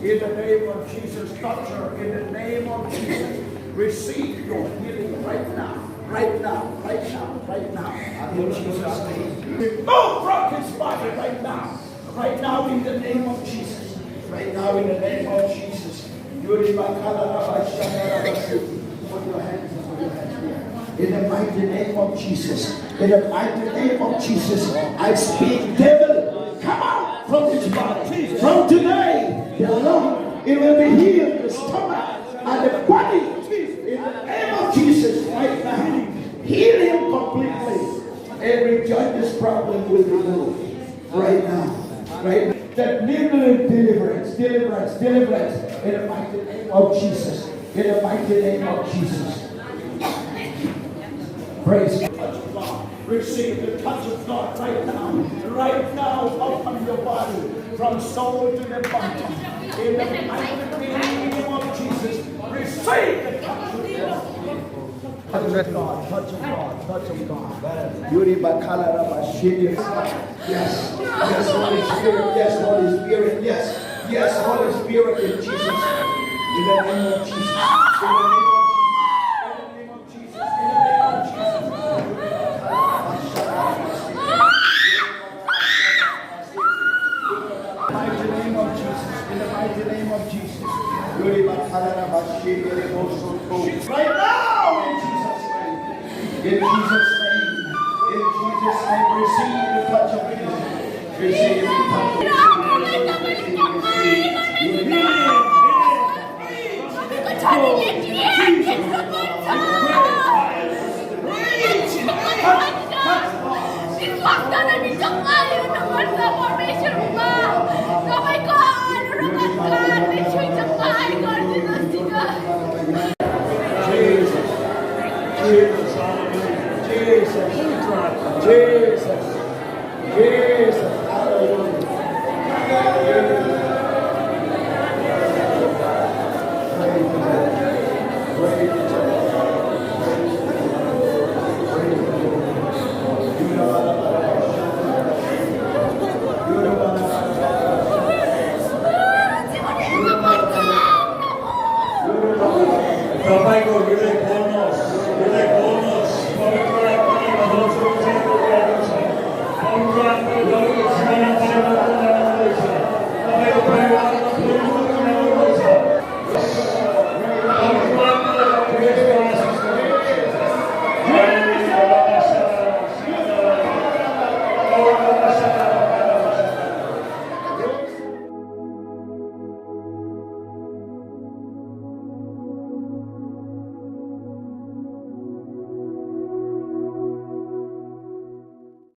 In the name of Jesus, touch her. In the name of Jesus, receive your healing right now. Right now, right now, right now. In Jesus' name. Remove from his body right now. Right now in the name of Jesus. Right now in the name of Jesus. Put your hands up, put your hands here. In the mighty name of Jesus. In the mighty name of Jesus. I speak, devil, come out from his body. From today, the Lord, it will be healed, the stomach and the body. In the name of Jesus, right now, heal him completely. Every joint problem will be removed. Right now. Right now. That deliverance. In the mighty name of Jesus. In the mighty name of Jesus. Praise God. Receive the touch of God right now. Right now upon your body. From soul to the bottom. In the mighty name of Jesus. Receive the touch of God. Touch of God, touch of God, touch of God. Yes, yes, Holy Spirit, yes, Holy Spirit, yes, yes, Holy Spirit, in Jesus' name. In the name of Jesus, in the name of Jesus, in the name of Jesus, in the name of Jesus. In the mighty name of Jesus. Right now, in Jesus' name. In Jesus' name. In Jesus' name, receive the touch of Jesus. Receive the touch of Jesus.